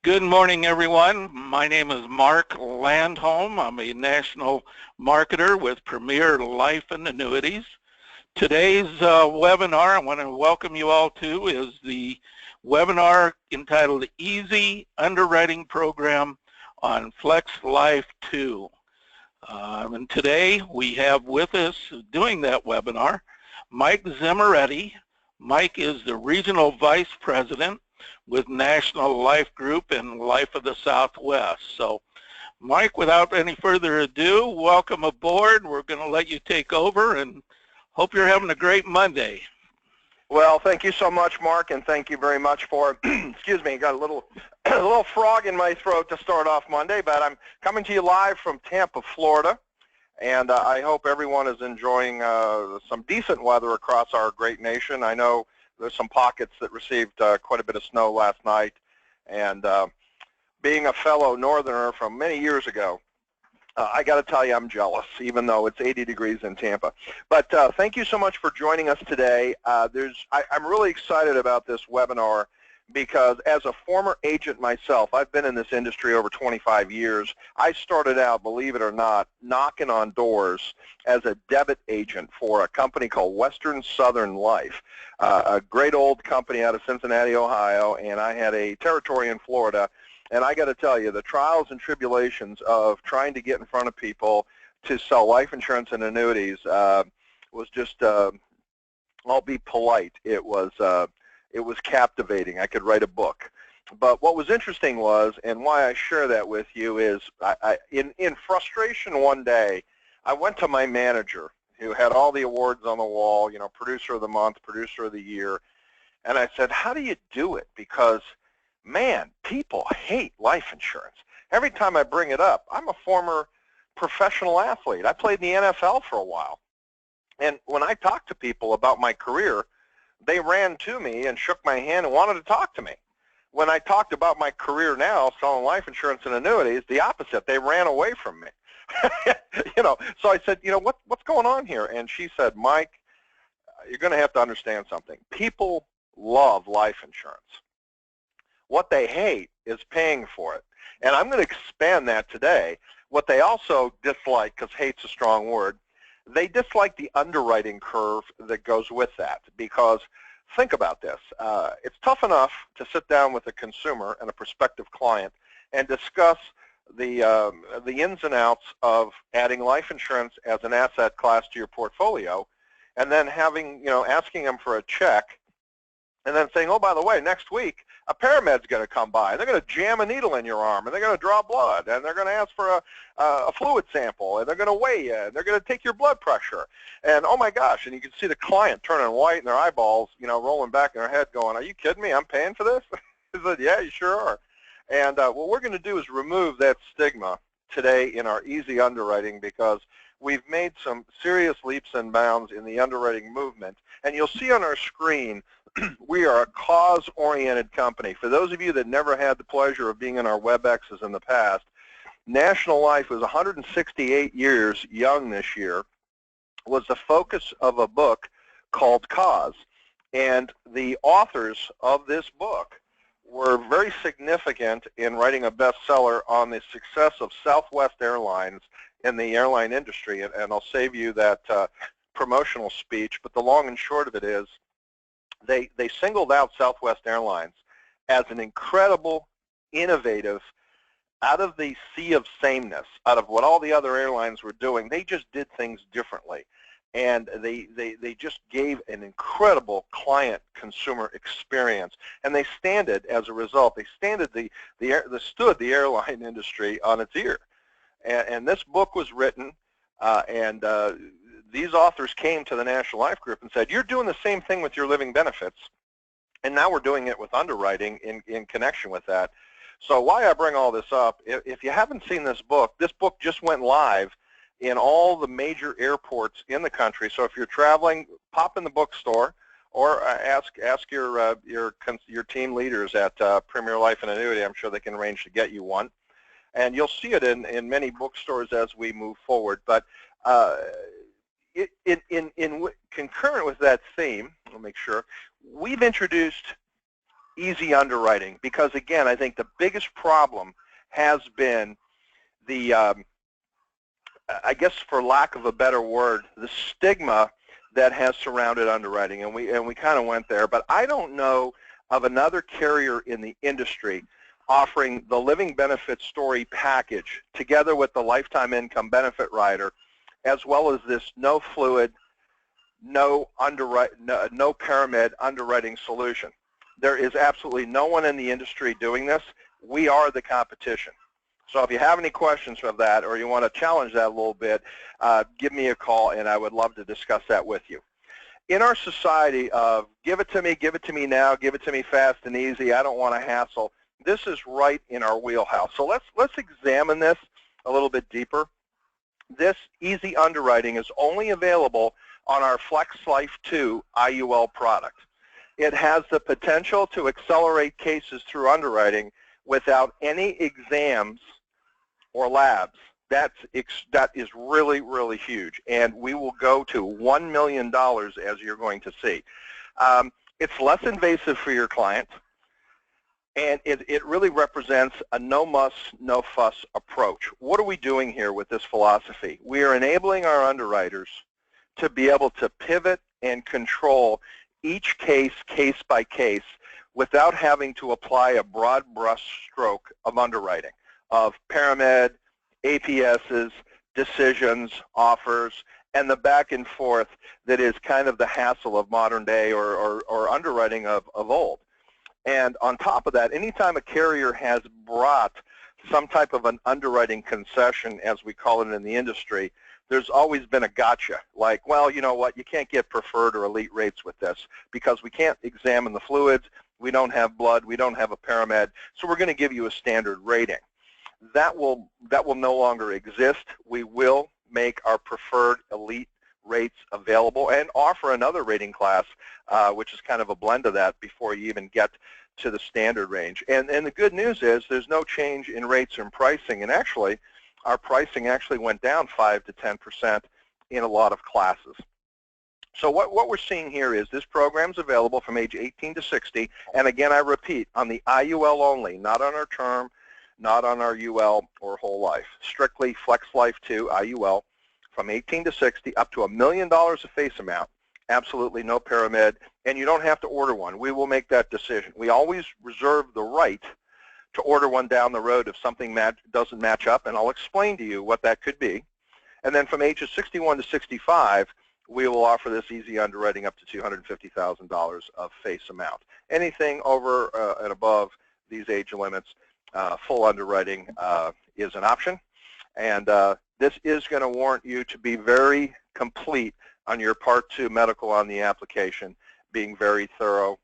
Good morning, everyone. My name is Mark Landholm. I'm a national marketer with Premier Life and Annuities. Today's webinar I want to welcome you all to is the webinar entitled Easy Underwriting Program on Flex Life 2. And today we have with us doing that webinar Mike Zimmeretti. Mike is the Regional Vice President with National Life Group and Life of the Southwest. So Mike, without any further ado, welcome aboard. We're going to let you take over and hope you're having a great Monday. Well, thank you so much, Mark, and thank you very much for, excuse me, got a little frog in my throat to start off Monday, but I'm coming to you live from Tampa, Florida, and I hope everyone is enjoying some decent weather across our great nation. I know there's some pockets that received quite a bit of snow last night, and being a fellow northerner from many years ago, I got to tell you I'm jealous, even though it's 80 degrees in Tampa. But thank you so much for joining us today. I'm really excited about this webinar because as a former agent myself, I've been in this industry over 25 years. I started out, believe it or not, knocking on doors as a debit agent for a company called Western Southern Life, a great old company out of Cincinnati, Ohio, and I had a territory in Florida. And I got to tell you, the trials and tribulations of trying to get in front of people to sell life insurance and annuities was just, I'll be polite, it was captivating. I could write a book. But what was interesting was, and why I share that with you is, in frustration one day, I went to my manager, who had all the awards on the wall, you know, producer of the month, producer of the year, and I said, how do you do it? Because man, people hate life insurance. Every time I bring it up, I'm a former professional athlete. I played in the NFL for a while. And when I talked to people about my career, they ran to me and shook my hand and wanted to talk to me. When I talked about my career now, selling life insurance and annuities, the opposite. They ran away from me. You know, so I said, you know, what's going on here? And she said, Mike, you're going to have to understand something. People love life insurance. What they hate is paying for it. And I'm going to expand that today. What they also dislike, because hate's a strong word, they dislike the underwriting curve that goes with that. Because think about this. It's tough enough to sit down with a consumer and a prospective client and discuss the ins and outs of adding life insurance as an asset class to your portfolio, and then having, you know, asking them for a check, and then saying, oh, by the way, next week, a paramed's going to come by, and they're going to jam a needle in your arm, and they're going to draw blood, and they're going to ask for a fluid sample, and they're going to weigh you, and they're going to take your blood pressure. And, oh, my gosh, and you can see the client turning white and their eyeballs, you know, rolling back in their head going, are you kidding me? I'm paying for this? He said, yeah, you sure are. And what we're going to do is remove that stigma today in our easy underwriting, because we've made some serious leaps and bounds in the underwriting movement. And you'll see on our screen, we are a cause-oriented company. For those of you that never had the pleasure of being in our WebExes in the past, National Life was 168 years young this year, was the focus of a book called Cause. And the authors of this book were very significant in writing a bestseller on the success of Southwest Airlines in the airline industry. And I'll save you that promotional speech, but the long and short of it is, they singled out Southwest Airlines as an incredible, innovative, out of the sea of sameness, out of what all the other airlines were doing. They just did things differently. And they just gave an incredible client-consumer experience. And they standed, as a result, they stood the airline industry on its ear. And this book was written, these authors came to the National Life Group and said, you're doing the same thing with your living benefits, and now we're doing it with underwriting in connection with that. So why I bring all this up, if you haven't seen this book just went live in all the major airports in the country. So if you're traveling, pop in the bookstore or ask your team leaders at Premier Life and Annuity. I'm sure they can arrange to get you one. And you'll see it in many bookstores as we move forward. But concurrent with that theme, I'll make sure, we've introduced easy underwriting, because again, I think the biggest problem has been the, I guess for lack of a better word, the stigma that has surrounded underwriting, and we kind of went there. But I don't know of another carrier in the industry offering the living benefit story package together with the lifetime income benefit rider, as well as this no fluid, no paramed underwriting solution. There is absolutely no one in the industry doing this. We are the competition. So if you have any questions of that, or you want to challenge that a little bit, give me a call, and I would love to discuss that with you. In our society of give it to me now, give it to me fast and easy, I don't want to hassle, this is right in our wheelhouse. So let's examine this a little bit deeper. This easy underwriting is only available on our Flex Life 2 IUL product. It has the potential to accelerate cases through underwriting without any exams or labs. That is really, really huge, and we will go to $1 million, as you're going to see. It's less invasive for your client, and it really represents a no-muss, no-fuss approach. What are we doing here with this philosophy? We are enabling our underwriters to be able to pivot and control each case, case by case, without having to apply a broad brush stroke of underwriting, of paramed, APSs, decisions, offers, and the back and forth that is kind of the hassle of modern day or underwriting of old. And on top of that, anytime a carrier has brought some type of an underwriting concession, as we call it in the industry, there's always been a gotcha, like, well, you know what, you can't get preferred or elite rates with this because we can't examine the fluids, we don't have blood, we don't have a paramed, so we're going to give you a standard rating. That will no longer exist. We will make our preferred elite rates available and offer another rating class, which is kind of a blend of that before you even get to the standard range. And the good news is there's no change in rates and pricing, and actually our pricing actually went down 5 to 10% in a lot of classes. So what we're seeing here is this program's available from age 18 to 60, and again, I repeat, on the IUL only, not on our term, not on our UL or whole life. Strictly Flex Life 2 IUL from 18 to 60, up to $1 million of face amount, absolutely no paramed, and you don't have to order one. We will make that decision. We always reserve the right to order one down the road if something doesn't match up, and I'll explain to you what that could be. And then from ages 61 to 65, we will offer this easy underwriting up to $250,000 of face amount. Anything over and above these age limits, full underwriting is an option. And this is going to warrant you to be very complete on your Part 2 medical on the application, being very thorough.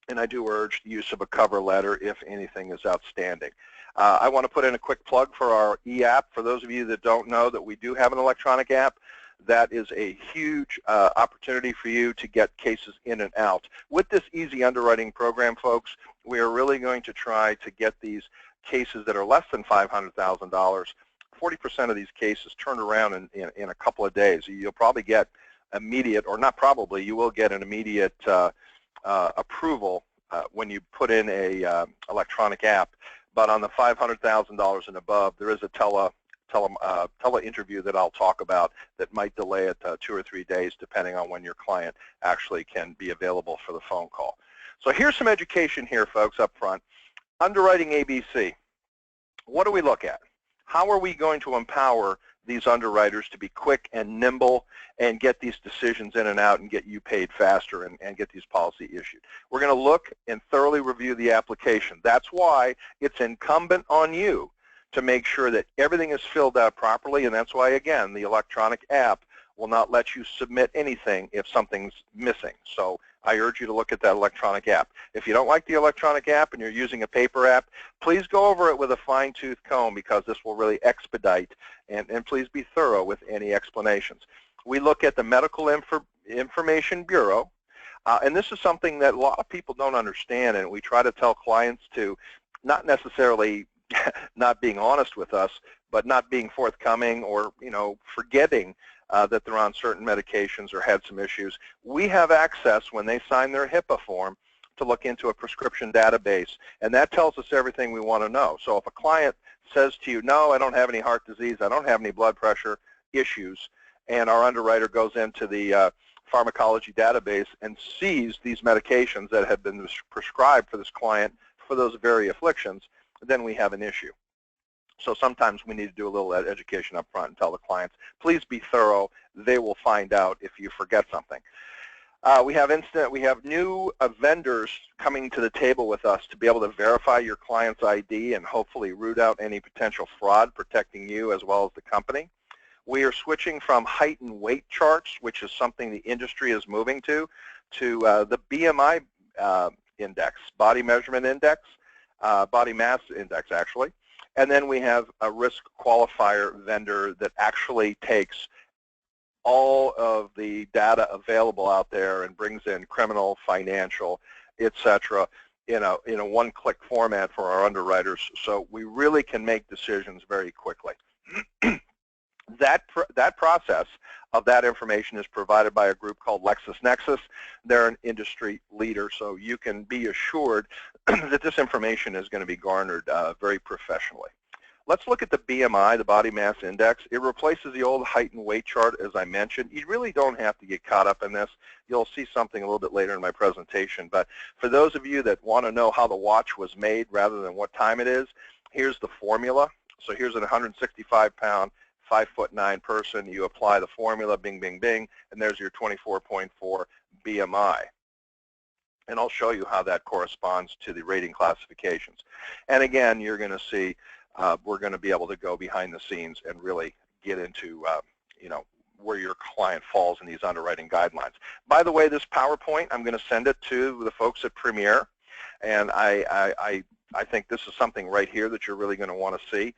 And I do urge the use of a cover letter if anything is outstanding. I want to put in a quick plug for our e-app. For those of you that don't know that we do have an electronic app, that is a huge opportunity for you to get cases in and out. With this easy underwriting program, folks, we are really going to try to get these cases that are less than $500,000, 40% of these cases turned around in a couple of days. You'll probably get immediate, or not probably, you will get an immediate approval when you put in a electronic app. But on the $500,000 and above, there is a tele interview that I'll talk about that might delay it 2 or 3 days depending on when your client actually can be available for the phone call. So here's some education here, folks, up front. Underwriting ABC. What do we look at? How are we going to empower these underwriters to be quick and nimble and get these decisions in and out and get you paid faster and get these policy issued? We're going to look and thoroughly review the application. That's why it's incumbent on you to make sure that everything is filled out properly, and that's why, again, the electronic app will not let you submit anything if something's missing. So I urge you to look at that electronic app. If you don't like the electronic app and you're using a paper app, please go over it with a fine-tooth comb because this will really expedite, and please be thorough with any explanations. We look at the Medical Information Bureau, and this is something that a lot of people don't understand, and we try to tell clients to not necessarily not being honest with us, but not being forthcoming or, forgetting that they're on certain medications or had some issues. We have access when they sign their HIPAA form to look into a prescription database, and that tells us everything we want to know. So if a client says to you, no, I don't have any heart disease, I don't have any blood pressure issues, and our underwriter goes into the pharmacology database and sees these medications that have been prescribed for this client for those very afflictions, then we have an issue. So sometimes we need to do a little education up front and tell the clients, please be thorough. They will find out if you forget something. We have new vendors coming to the table with us to be able to verify your client's ID and hopefully root out any potential fraud, protecting you as well as the company. We are switching from height and weight charts, which is something the industry is moving to the BMI index, body measurement index, body mass index actually. And then we have a risk qualifier vendor that actually takes all of the data available out there and brings in criminal, financial, etc. in a one-click format for our underwriters, so we really can make decisions very quickly. That process of that information is provided by a group called LexisNexis. They're an industry leader, so you can be assured that this information is going to be garnered very professionally. Let's look at the BMI, the body mass index. It replaces the old height and weight chart, as I mentioned. You really don't have to get caught up in this. You'll see something a little bit later in my presentation. But for those of you that want to know how the watch was made rather than what time it is, here's the formula. So here's a 165-pound, 5'9" person. You apply the formula, bing, bing, bing, and there's your 24.4 BMI. And I'll show you how that corresponds to the rating classifications. And again, you're going to see we're going to be able to go behind the scenes and really get into where your client falls in these underwriting guidelines. By the way, this PowerPoint, I'm going to send it to the folks at Premier, and I think this is something right here that you're really going to want to see.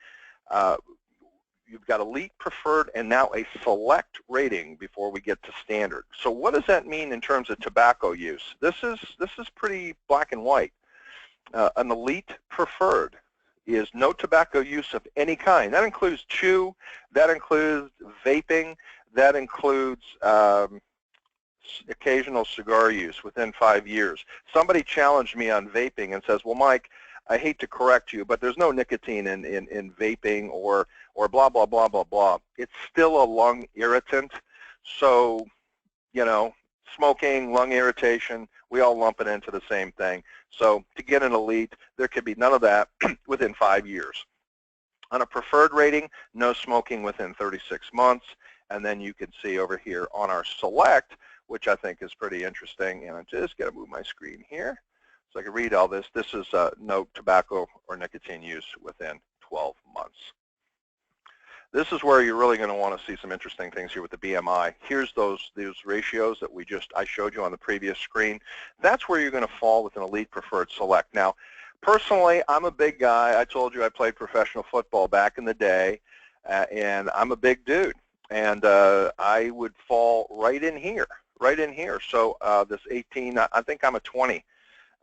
You've got elite, preferred, and now a select rating before we get to standard. So what does that mean in terms of tobacco use? This is pretty black and white. An elite preferred is no tobacco use of any kind. That includes chew, that includes vaping, that includes occasional cigar use within 5 years. Somebody challenged me on vaping and says, well, Mike, I hate to correct you, but there's no nicotine in vaping or blah, blah, blah, blah, blah. It's still a lung irritant. So, smoking, lung irritation, we all lump it into the same thing. So to get an elite, there could be none of that within 5 years. On a preferred rating, no smoking within 36 months. And then you can see over here on our select, which I think is pretty interesting. And I'm just going to move my screen here so I can read all this. This is no tobacco or nicotine use within 12 months. This is where you're really going to want to see some interesting things here with the BMI. Here's those ratios that I showed you on the previous screen. That's where you're going to fall with an elite, preferred, select. Now, personally, I'm a big guy. I told you I played professional football back in the day, and I'm a big dude. And I would fall right in here, So this 18, I think I'm a 20.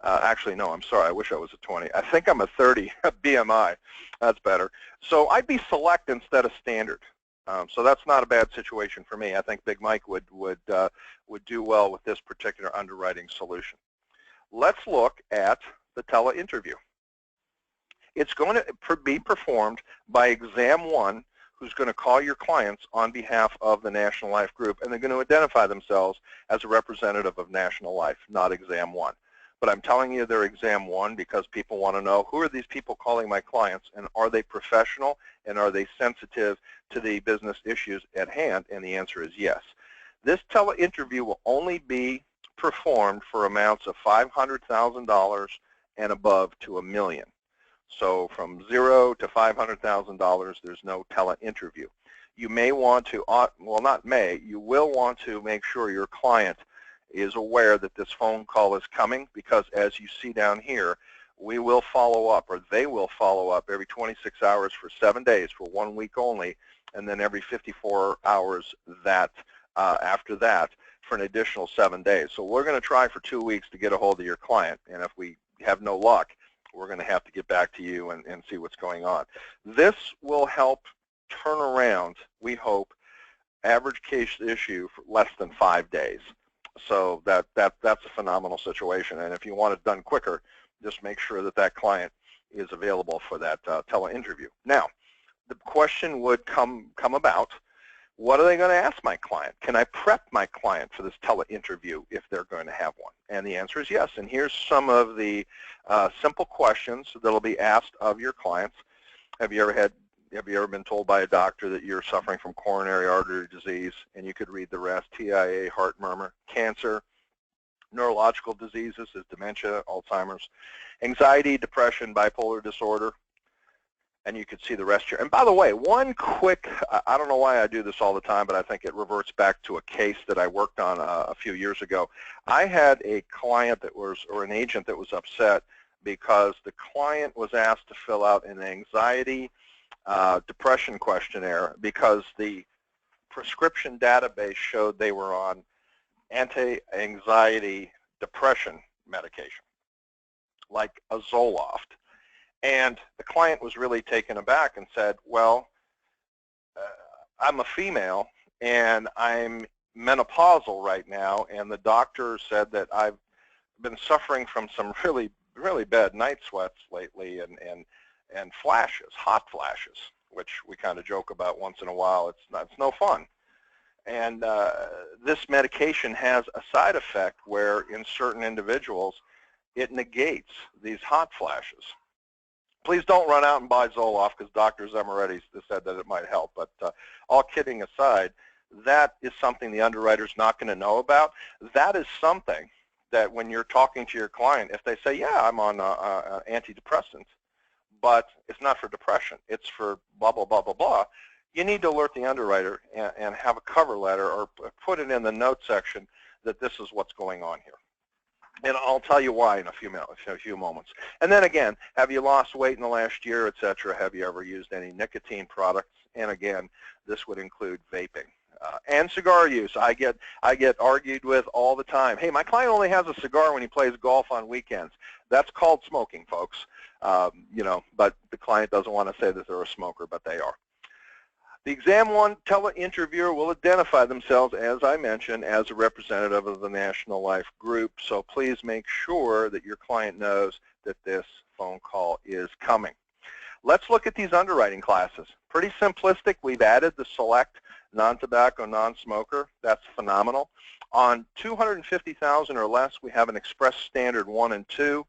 Actually, no, I'm sorry. I wish I was a 20. I think I'm a 30 BMI. That's better. So I'd be select instead of standard. So that's not a bad situation for me. I think Big Mike would do well with this particular underwriting solution. Let's look at the tele-interview. It's going to be performed by Exam 1, who's going to call your clients on behalf of the National Life Group, and they're going to identify themselves as a representative of National Life, not Exam 1. But I'm telling you they're Exam 1 because people want to know, who are these people calling my clients, and are they professional, and are they sensitive to the business issues at hand? And the answer is yes. This tele-interview will only be performed for amounts of $500,000 and above to $1 million. So from $0 to $500,000, there's no tele-interview. You may want to, well, not may, you will want to make sure your client is aware that this phone call is coming, because as you see down here, we will follow up, or they will follow up every 26 hours for 7 days for 1 week only, and then every 54 hours after that for an additional 7 days. So we're going to try for 2 weeks to get a hold of your client, and if we have no luck, we're going to have to get back to you and see what's going on. This will help turn around, we hope, average case issue for less than 5 days. So that's a phenomenal situation. And if you want it done quicker, just make sure that that client is available for that tele-interview. Now, the question would come about, what are they going to ask my client? Can I prep my client for this tele-interview if they're going to have one? And the answer is yes. And here's some of the simple questions that will be asked of your clients. Have you ever been told by a doctor that you're suffering from coronary artery disease? And you could read the rest: TIA, heart murmur, cancer, neurological diseases as dementia, Alzheimer's, anxiety, depression, bipolar disorder, and you could see the rest here. And by the way, one quick, I don't know why I do this all the time, but I think it reverts back to a case that I worked on a few years ago. I had a client that was, or an agent that was upset because the client was asked to fill out an anxiety depression questionnaire because the prescription database showed they were on anti-anxiety depression medication, like a Zoloft. And the client was really taken aback and said, well, I'm a female and I'm menopausal right now, and the doctor said that I've been suffering from some really, really bad night sweats lately and flashes, hot flashes, which we kind of joke about once in a while. It's no fun. And this medication has a side effect where in certain individuals it negates these hot flashes. Please don't run out and buy Zoloft because Dr. Zemmoretti said that it might help. But all kidding aside, that is something the underwriter's not going to know about. That is something that when you're talking to your client, if they say, yeah, I'm on antidepressants, but it's not for depression, it's for blah, blah, blah, blah, blah, you need to alert the underwriter and have a cover letter or put it in the note section that this is what's going on here. And I'll tell you why in a few moments. And then again, have you lost weight in the last year, et cetera? Have you ever used any nicotine products? And again, this would include vaping. And cigar use. I get argued with all the time. Hey, my client only has a cigar when he plays golf on weekends. That's called smoking, folks. You know, but the client doesn't want to say that they're a smoker, but they are. The Exam 1 tele-interviewer will identify themselves, as I mentioned, as a representative of the National Life Group, so please make sure that your client knows that this phone call is coming. Let's look at these underwriting classes. Pretty simplistic. We've added the select non-tobacco, non-smoker. That's phenomenal. On $250,000 or less, we have an express standard 1 and 2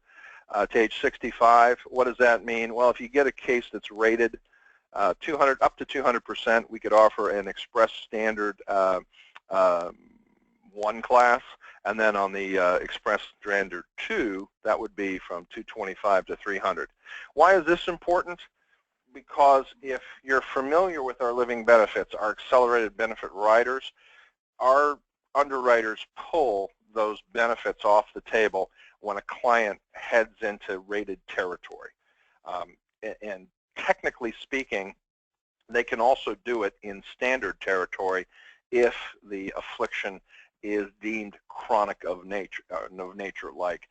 to age 65. What does that mean? Well, if you get a case that's rated 200 up to 200%, we could offer an express standard 1 class, and then on the express standard 2, that would be from 225 to 300. Why is this important? Because if you're familiar with our living benefits, our accelerated benefit riders, our underwriters pull those benefits off the table when a client heads into rated territory. And technically speaking, they can also do it in standard territory if the affliction is deemed chronic of nature, like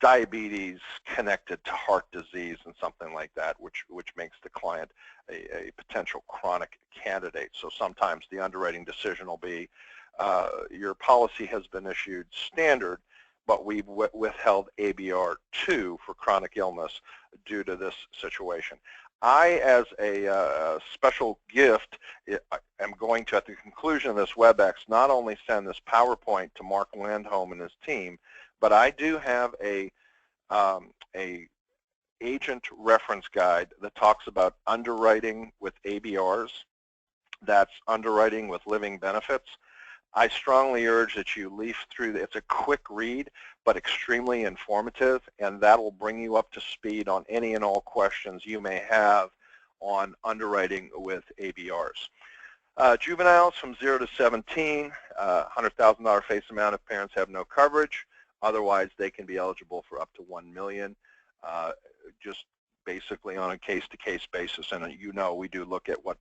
diabetes connected to heart disease and something like that, which makes the client a potential chronic candidate. So sometimes the underwriting decision will be, your policy has been issued standard, but we've withheld ABR 2 for chronic illness due to this situation. I, as a special gift, am going to, at the conclusion of this WebEx, not only send this PowerPoint to Mark Landholm and his team, but I do have a agent reference guide that talks about underwriting with ABRs. That's underwriting with living benefits. I strongly urge that you leaf through. It's a quick read, but extremely informative, and that will bring you up to speed on any and all questions you may have on underwriting with ABRs. Juveniles from 0 to 17, $100,000 face amount if parents have no coverage. Otherwise, they can be eligible for up to $1 million, just basically on a case-to-case basis. And you know, we do look at what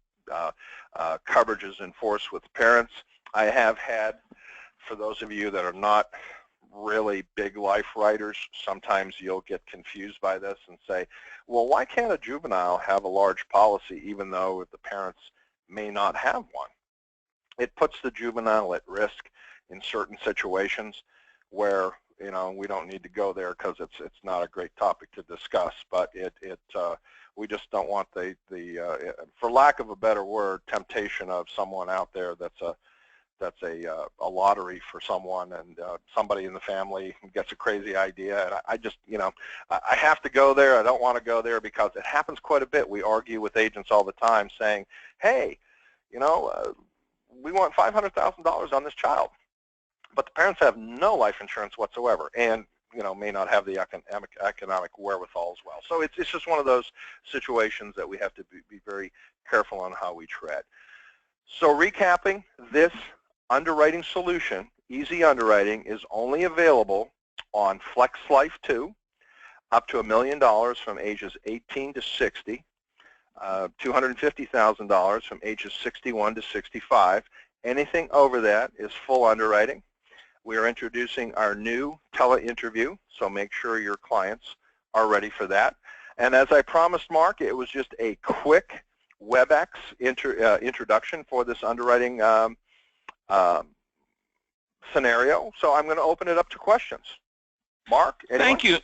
coverage is enforced with parents. I have had, for those of you that are not really big life writers, sometimes you'll get confused by this and say, well, why can't a juvenile have a large policy even though the parents may not have one? It puts the juvenile at risk. in certain situations where, we don't need to go there because it's not a great topic to discuss, but we just don't want the for lack of a better word, temptation of someone out there that's a lottery for someone, and somebody in the family gets a crazy idea, and I just, I have to go there. I don't want to go there because it happens quite a bit. We argue with agents all the time saying, hey, we want $500,000 on this child, but the parents have no life insurance whatsoever, and may not have the economic wherewithal as well. So it's just one of those situations that we have to be very careful on how we tread. So recapping, this underwriting solution, Easy Underwriting, is only available on Flex Life 2, up to $1 million from ages 18 to 60, $250,000 from ages 61 to 65. Anything over that is full underwriting. We are introducing our new tele-interview, so make sure your clients are ready for that. And as I promised Mark, it was just a quick WebEx introduction for this underwriting scenario. So I'm going to open it up to questions. Mark, anyone? Thank you.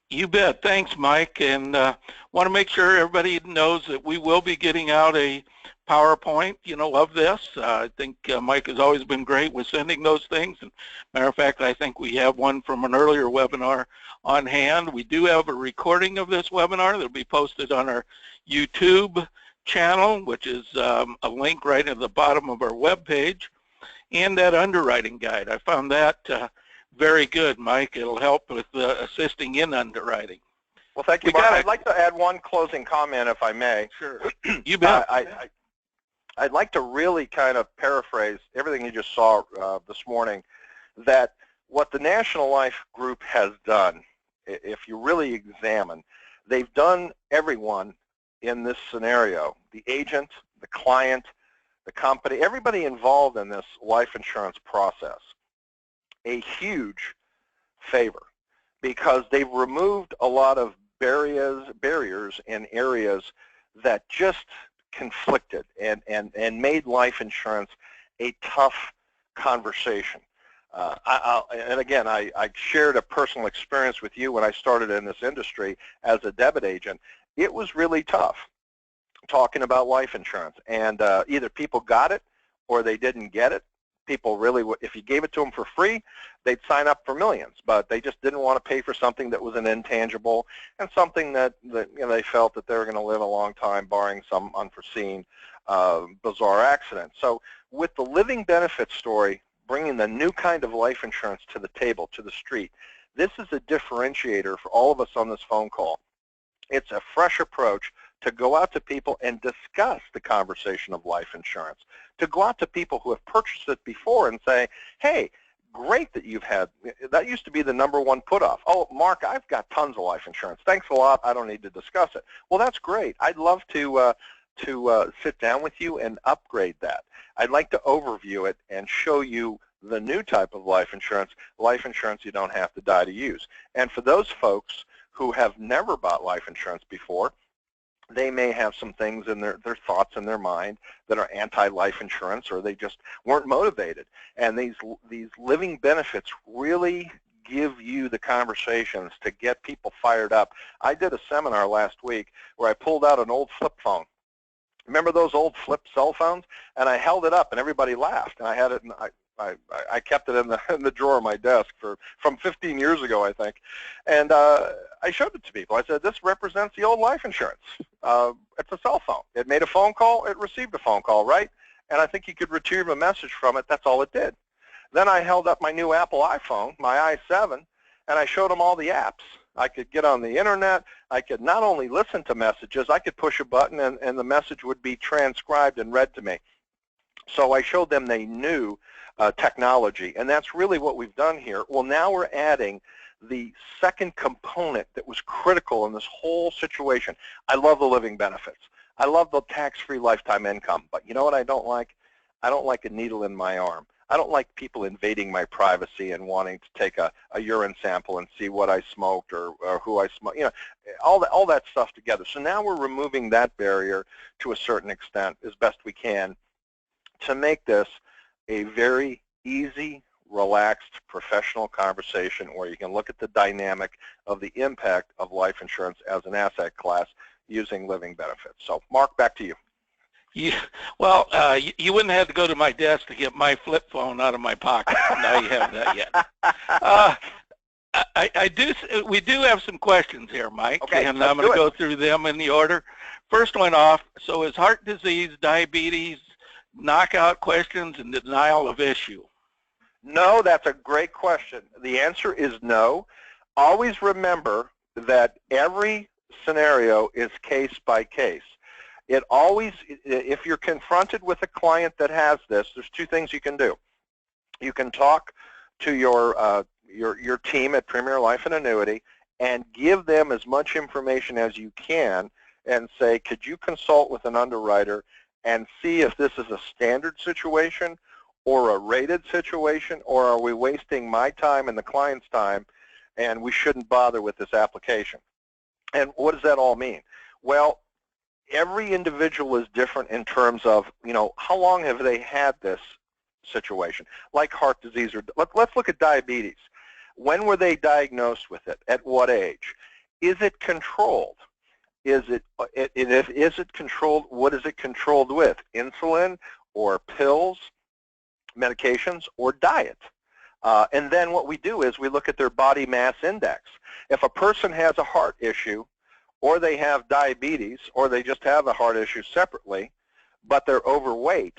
You bet. Thanks, Mike. And want to make sure everybody knows that we will be getting out a PowerPoint, of this. I think Mike has always been great with sending those things. And matter of fact, I think we have one from an earlier webinar on hand. We do have a recording of this webinar that will be posted on our YouTube channel, which is a link right at the bottom of our webpage, and that underwriting guide. I found that very good, Mike. It'll help with assisting in underwriting. Well, thank you, Mark. I'd like to add one closing comment, if I may. Sure. You bet. I'd like to really kind of paraphrase everything you just saw this morning, that what the National Life Group has done, if you really examine, they've done everyone in this scenario, the agent, the client, the company, everybody involved in this life insurance process, a huge favor, because they've removed a lot of barriers in areas that just conflicted and made life insurance a tough conversation. And again, I shared a personal experience with you when I started in this industry as a debit agent. It was really tough talking about life insurance, and either people got it or they didn't get it. People really, if you gave it to them for free, they'd sign up for millions, but they just didn't want to pay for something that was an intangible and something that they felt that they were going to live a long time, barring some unforeseen bizarre accident. So with the living benefit story, bringing the new kind of life insurance to the table, to the street, this is a differentiator for all of us on this phone call. It's a fresh approach to go out to people and discuss the conversation of life insurance, to go out to people who have purchased it before and say, hey, great that you've had, that used to be the #1 put-off. Oh, Mark, I've got tons of life insurance. Thanks a lot. I don't need to discuss it. Well, that's great. I'd love to sit down with you and upgrade that. I'd like to overview it and show you the new type of life insurance you don't have to die to use. And for those folks who have never bought life insurance before, they may have some things in their thoughts in their mind that are anti-life insurance, or they just weren't motivated. And these living benefits really give you the conversations to get people fired up. I did a seminar last week where I pulled out an old flip phone. Remember those old flip cell phones? And I held it up and everybody laughed. And I had it in, I kept it in the drawer of my desk from 15 years ago, I think. And I showed it to people. I said, this represents the old life insurance. It's a cell phone. It made a phone call. It received a phone call, right? And I think you could retrieve a message from it. That's all it did. Then I held up my new Apple iPhone, my i7, and I showed them all the apps. I could get on the internet. I could not only listen to messages, I could push a button and the message would be transcribed and read to me. So I showed them the new technology, and that's really what we've done here. Well, now we're adding the second component that was critical in this whole situation. I love the living benefits. I love the tax-free lifetime income, but you know what I don't like? I don't like a needle in my arm. I don't like people invading my privacy and wanting to take a urine sample and see what I smoked or who I smoked, all that stuff together. So now we're removing that barrier to a certain extent as best we can to make this a very easy, relaxed, professional conversation where you can look at the dynamic of the impact of life insurance as an asset class using living benefits. So, Mark, back to you. Well, you wouldn't have to go to my desk to get my flip phone out of my pocket. Now you have that yet. We do have some questions here, Mike, okay, and I'm going to go through them in the order. First one off, so is heart disease, diabetes, knockout questions, and denial of issue? No, that's a great question. The answer is no. Always remember that every scenario is case by case. It always, if you're confronted with a client that has this, there's two things you can do. You can talk to your team at Premier Life and Annuity and give them as much information as you can and say, could you consult with an underwriter and see if this is a standard situation or a rated situation, or are we wasting my time and the client's time and we shouldn't bother with this application? And what does that all mean? Well, every individual is different in terms of, how long have they had this situation, like heart disease, or let's look at diabetes. When were they diagnosed with it? At what age? Is it controlled? Is it controlled? What is it controlled with? Insulin or pills, medications, or diet? And then what we do is we look at their body mass index. If a person has a heart issue, or they have diabetes, or they just have a heart issue separately, but they're overweight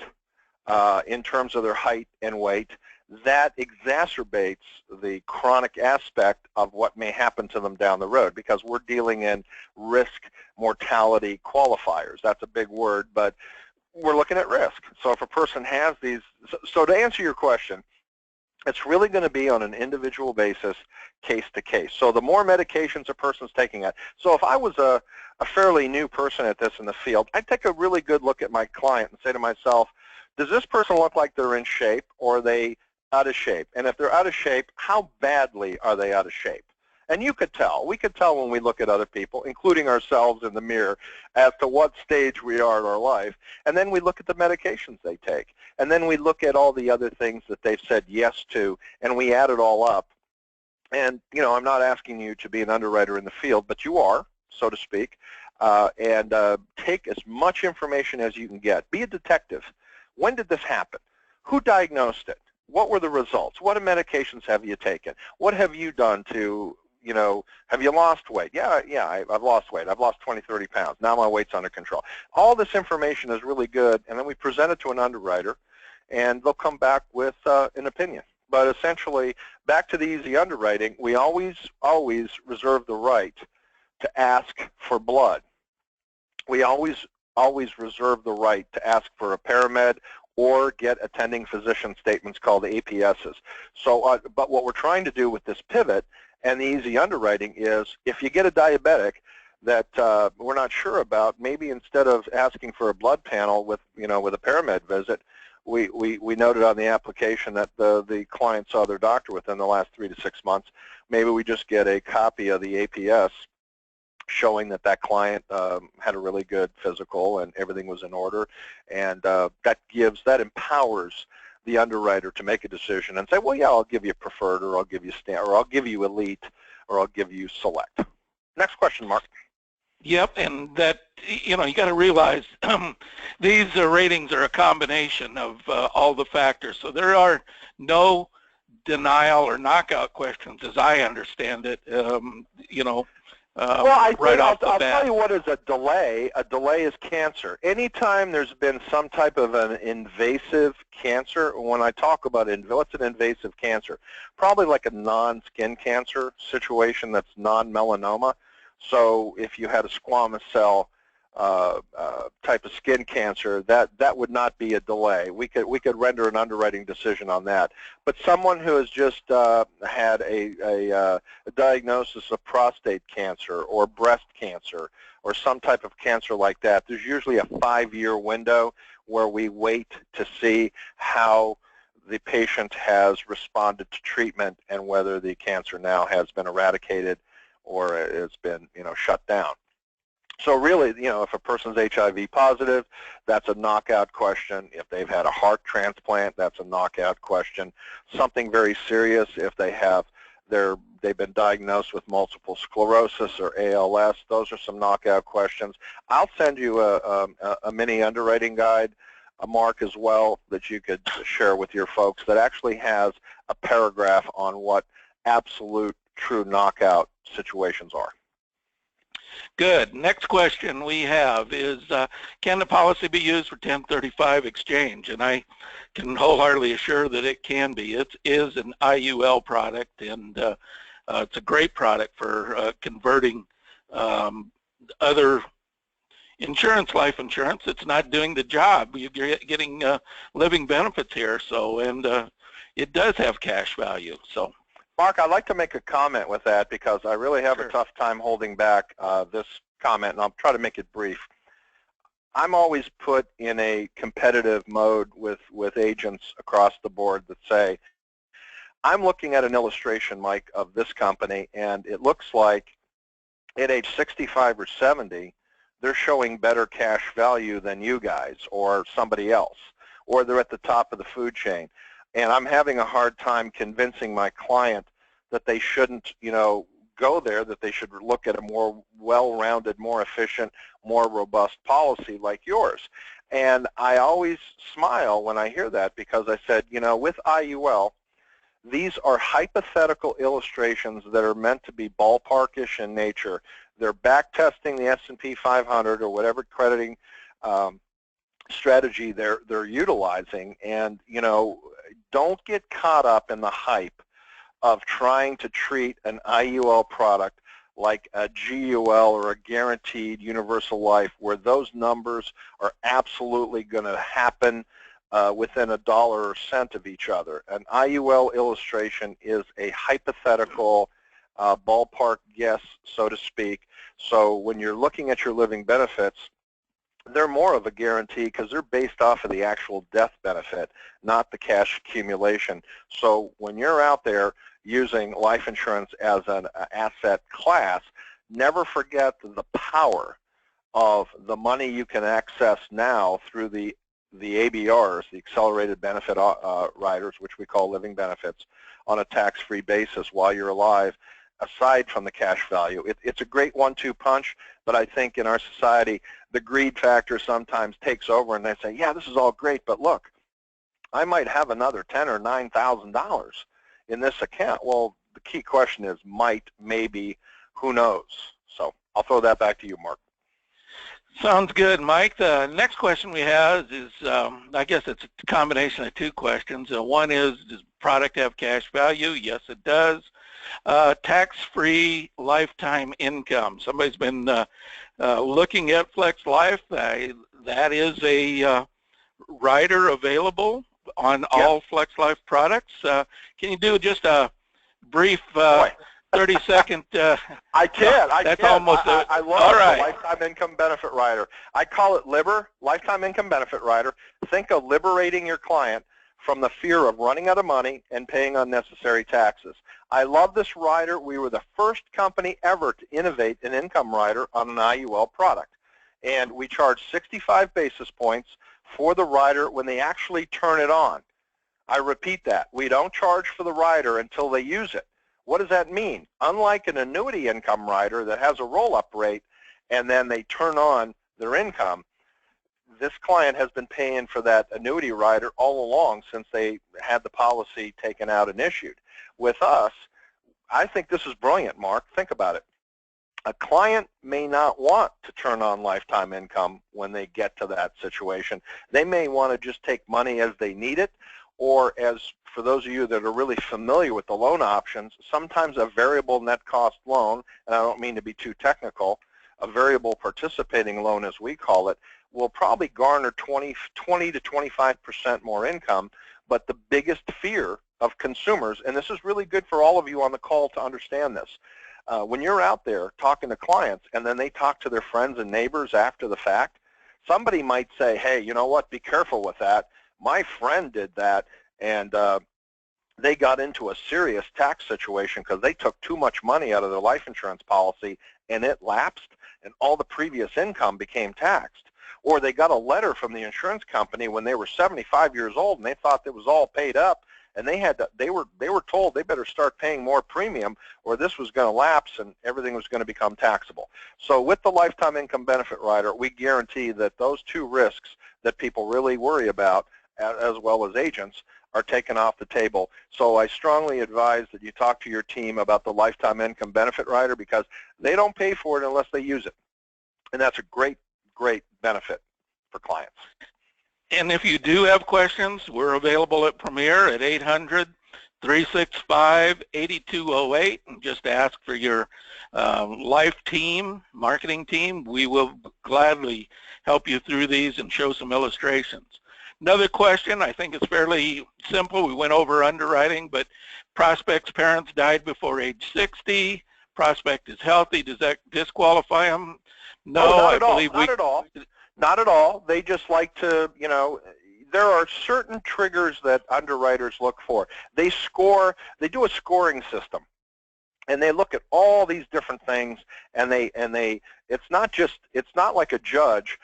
in terms of their height and weight, that exacerbates the chronic aspect of what may happen to them down the road, because we're dealing in risk mortality qualifiers. That's a big word, but we're looking at risk. So if a person has these, so to answer your question, it's really going to be on an individual basis, case to case. So the more medications a person's taking at. So if I was a fairly new person at this in the field, I'd take a really good look at my client and say to myself, does this person look like they're in shape, or are they out of shape? And if they're out of shape, how badly are they out of shape? And you could tell. We could tell when we look at other people, including ourselves in the mirror, as to what stage we are in our life. And then we look at the medications they take. And then we look at all the other things that they've said yes to, and we add it all up. And, I'm not asking you to be an underwriter in the field, but you are, so to speak. And take as much information as you can get. Be a detective. When did this happen? Who diagnosed it? What were the results? What medications have you taken? What have you done to, have you lost weight? Yeah, I've lost weight. I've lost 20, 30 pounds. Now my weight's under control. All this information is really good, and then we present it to an underwriter, and they'll come back with an opinion. But essentially, back to the easy underwriting, we always reserve the right to ask for blood. We always reserve the right to ask for a paramed or get attending physician statements called APSs. So, but what we're trying to do with this pivot and the easy underwriting is, if you get a diabetic that we're not sure about, maybe instead of asking for a blood panel with a paramed visit, we noted on the application that the client saw their doctor within the last 3 to 6 months. Maybe we just get a copy of the APS showing that client had a really good physical and everything was in order, and that empowers the underwriter to make a decision and say, well, yeah, I'll give you preferred, or I'll give you standard, or I'll give you elite, or I'll give you select. Next question, Mark. Yep, and that, you got to realize these ratings are a combination of all the factors. So there are no denial or knockout questions, as I understand it, well, right off the bat. I'll tell you what is a delay. A delay is cancer. Anytime there's been some type of an invasive cancer, when I talk about what's an invasive cancer? Probably like a non-skin cancer situation that's non-melanoma. So if you had a squamous cell type of skin cancer, that would not be a delay. We could render an underwriting decision on that. But someone who has just had a diagnosis of prostate cancer or breast cancer or some type of cancer like that, there's usually a 5-year window where we wait to see how the patient has responded to treatment and whether the cancer now has been eradicated or it's been shut down. So really, if a person's HIV positive, that's a knockout question. If they've had a heart transplant, that's a knockout question. Something very serious, if they've been diagnosed with multiple sclerosis or ALS, those are some knockout questions. I'll send you a mini underwriting guide, Mark, as well, that you could share with your folks that actually has a paragraph on what absolute true knockout situations are. Good. Next question we have is, can the policy be used for 1035 exchange? And I can wholeheartedly assure that it can be. It is an IUL product, and it's a great product for converting other insurance, life insurance. It's not doing the job. You're getting living benefits here, and it does have cash value. So, Mark, I'd like to make a comment with that because I really have sure. a tough time holding back this comment, and I'll try to make it brief. I'm always put in a competitive mode with agents across the board that say, I'm looking at an illustration, Mike, of this company, and it looks like at age 65 or 70, they're showing better cash value than you guys or somebody else, or they're at the top of the food chain. And I'm having a hard time convincing my client that they shouldn't, go there, that they should look at a more well-rounded, more efficient, more robust policy like yours. And I always smile when I hear that because I said, with IUL, these are hypothetical illustrations that are meant to be ballparkish in nature. They're back testing the S&P 500 or whatever crediting strategy they're utilizing, and don't get caught up in the hype of trying to treat an IUL product like a GUL or a guaranteed universal life, where those numbers are absolutely going to happen within a dollar or cent of each other. An IUL illustration is a hypothetical ballpark guess, so to speak. So when you're looking at your living benefits, they're more of a guarantee because they're based off of the actual death benefit, not the cash accumulation. So when you're out there using life insurance as an asset class, never forget the power of the money you can access now through the ABRs, the accelerated benefit riders, which we call living benefits, on a tax-free basis while you're alive, aside from the cash value. It's a great 1-2 punch, but I think in our society, the greed factor sometimes takes over, and they say, yeah, this is all great, but look, I might have another $10,000 or $9,000 in this account. Well, the key question is might, maybe, who knows? So I'll throw that back to you, Mark. Sounds good, Mike. The next question we have is, I guess it's a combination of two questions. One is, does product have cash value? Yes, it does. Tax-free lifetime income. Somebody's been looking at Flex Life. That is a rider available on all Flex Life products. Can you do just a brief 30-second? I can. That's almost I love the lifetime income benefit rider. I call it lifetime income benefit rider. Think of liberating your client from the fear of running out of money and paying unnecessary taxes. I love this rider. We were the first company ever to innovate an income rider on an IUL product. And we charge 65 basis points for the rider when they actually turn it on. I repeat that. We don't charge for the rider until they use it. What does that mean? Unlike an annuity income rider that has a roll-up rate and then they turn on their income, this client has been paying for that annuity rider all along since they had the policy taken out and issued. With us, I think this is brilliant, Mark. Think about it. A client may not want to turn on lifetime income when they get to that situation. They may want to just take money as they need it, or as for those of you that are really familiar with the loan options, sometimes a variable net cost loan, and I don't mean to be too technical, a variable participating loan as we call it, will probably garner 20 to 25% more income, but the biggest fear of consumers, and this is really good for all of you on the call to understand this, when you're out there talking to clients and then they talk to their friends and neighbors after the fact, somebody might say, hey, you know what, be careful with that. My friend did that, and they got into a serious tax situation because they took too much money out of their life insurance policy and it lapsed. and all the previous income became taxed. Or they got a letter from the insurance company when they were 75 years old and they thought it was all paid up, and they were told they better start paying more premium or this was going to lapse and everything was going to become taxable. So with the lifetime income benefit rider, we guarantee that those two risks that people really worry about, as well as agents, are taken off the table. So I strongly advise that you talk to your team about the lifetime income benefit rider, because they don't pay for it unless they use it. And that's a great, great benefit for clients. And if you do have questions, we're available at Premier at 800-365-8208, and just ask for your life team, marketing team. We will gladly help you through these and show some illustrations. Another question, I think it's fairly simple. We went over underwriting, but prospect's parents died before age 60. Prospect is healthy. Does that disqualify them? No, not I at all. believe not at all. Not at all. They just like to, you know, there are certain triggers that underwriters look for. They score, they do a scoring system, and they look at all these different things, and it's not like a judge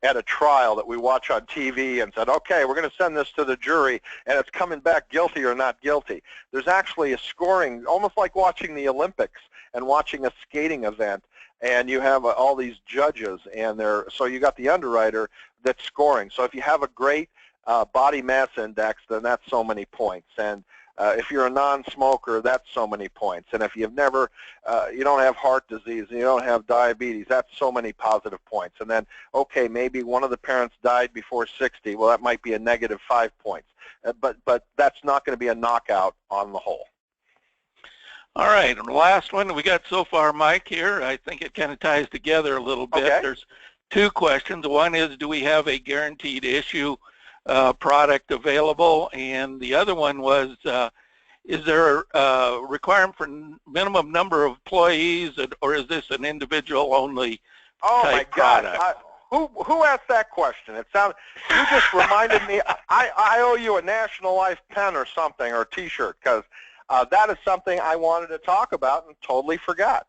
at a trial that we watch on TV and said, okay, we're going to send this to the jury and it's coming back guilty or not guilty. There's actually a scoring, almost like watching the Olympics and watching a skating event, and you have all these judges, and so you got the underwriter that's scoring. So if you have a great body mass index, then that's so many points. And if you're a non-smoker, that's so many points. And if you've never, you don't have heart disease and you don't have diabetes, that's so many positive points. And then, okay, maybe one of the parents died before 60. Well, that might be a negative 5 points. But that's not going to be a knockout on the whole. All right, and the last one we got so far, Mike, here, I think it kind of ties together a little bit. Okay. There's two questions. One is, do we have a guaranteed issue product available? And the other one was, is there a requirement for minimum number of employees, or is this an individual-only type product? Who asked that question? It sounded, you just reminded me, I owe you a National Life pen or something, or a T-shirt, because that is something I wanted to talk about and totally forgot.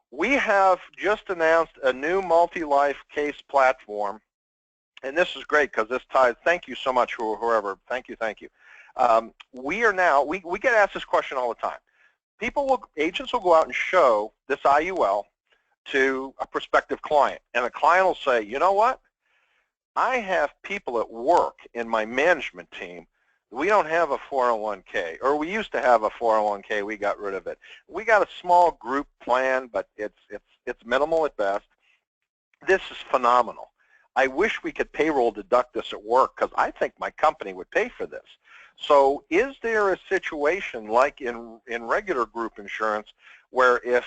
We have just announced a new multi-life case platform, and this is great because this ties, thank you so much, whoever, thank you. We are now, we get asked this question all the time. Agents will go out and show this IUL to a prospective client, and the client will say, you know what? I have people at work in my management team. We don't have a 401k, or we used to have a 401k. We got rid of it. We got a small group plan, but it's minimal at best. This is phenomenal. I wish we could payroll deduct this at work, because I think my company would pay for this. So is there a situation like in regular group insurance where if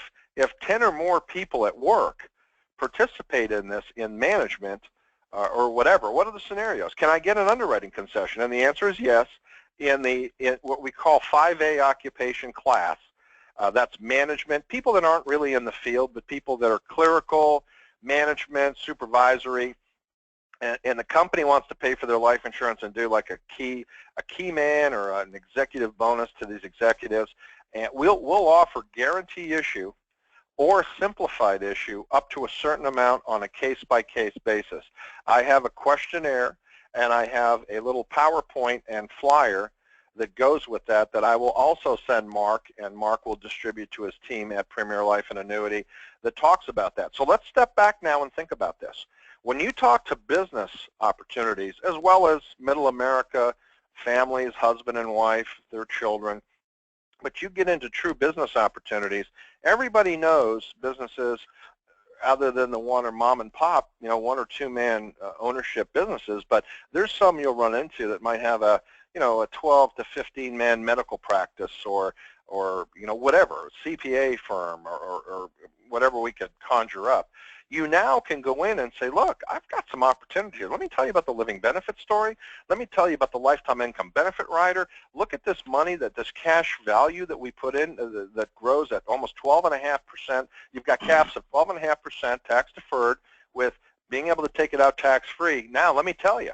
10 or more people at work participate in this in management, or whatever, what are the scenarios? Can I get an underwriting concession? And the answer is yes. In what we call 5A occupation class, that's management, people that aren't really in the field, but people that are clerical, management, supervisory, and the company wants to pay for their life insurance and do like a key man or an executive bonus to these executives, and we'll offer guarantee issue or simplified issue up to a certain amount on a case-by-case basis. I have a questionnaire, and I have a little PowerPoint and flyer that goes with that I will also send Mark, and Mark will distribute to his team at Premier Life and Annuity that talks about that. So let's step back now and think about this. When you talk to business opportunities, as well as middle America, families, husband and wife, their children, but you get into true business opportunities, everybody knows businesses other than the one or mom and pop, you know, 1 or 2 man ownership businesses, but there's some you'll run into that might have a 12 to 15 man medical practice, or whatever, CPA firm, or whatever we could conjure up. You now can go in and say, look, I've got some opportunity here. Let me tell you about the living benefit story. Let me tell you about the lifetime income benefit rider. Look at this money, this cash value that we put in that grows at almost 12.5%. You've got caps of 12.5% tax deferred with being able to take it out tax free. Now, let me tell you,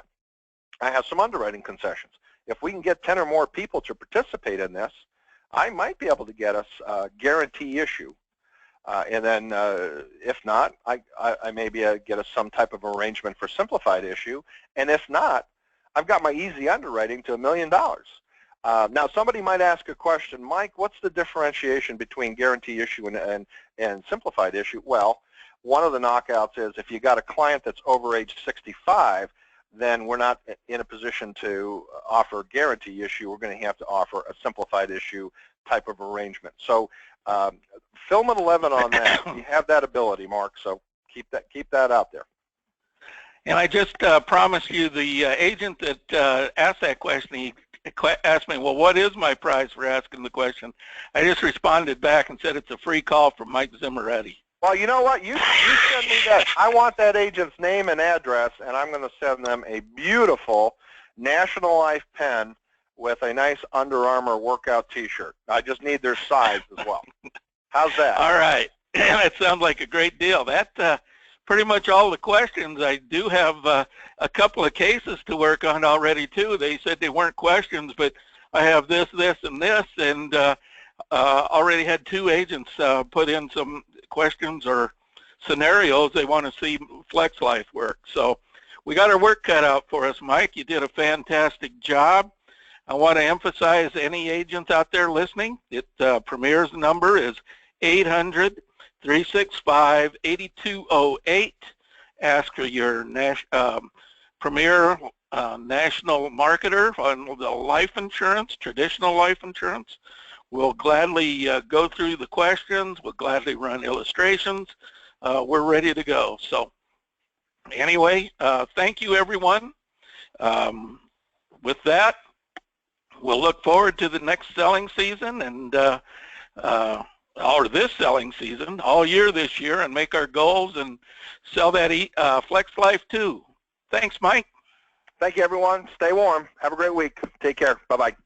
I have some underwriting concessions. If we can get 10 or more people to participate in this, I might be able to get us a guarantee issue And then if not, I maybe get some type of arrangement for simplified issue. And if not, I've got my easy underwriting to $1 million. Now, somebody might ask a question, Mike, what's the differentiation between guarantee issue and simplified issue? Well, one of the knockouts is if you got a client that's over age 65, then we're not in a position to offer guarantee issue. We're going to have to offer a simplified issue type of arrangement. So film at 11 on that. You have that ability, Mark, so keep that out there. And I just promised you the agent that asked that question, he asked me, well, what is my price for asking the question? I just responded back and said it's a free call from Mike Zimmeretti. Well, you know what? You send me that. I want that agent's name and address, and I'm going to send them a beautiful National Life pen with a nice Under Armour workout T-shirt. I just need their size as well. How's that? All right. That sounds like a great deal. That's pretty much all the questions. I do have a couple of cases to work on already, too. They said they weren't questions, but I have this, and this, and already had 2 agents put in some questions or scenarios they want to see Flex Life work. So we got our work cut out for us, Mike. You did a fantastic job. I want to emphasize any agents out there listening, Premier's number is 800-365-8208. Ask for your Premier national marketer on the life insurance, traditional life insurance. We'll gladly go through the questions. We'll gladly run illustrations. We're ready to go. So anyway, thank you, everyone. With that, we'll look forward to the next selling season and or this selling season, all year this year, and make our goals and sell that Flex Life too. Thanks, Mike. Thank you, everyone. Stay warm. Have a great week. Take care. Bye-bye.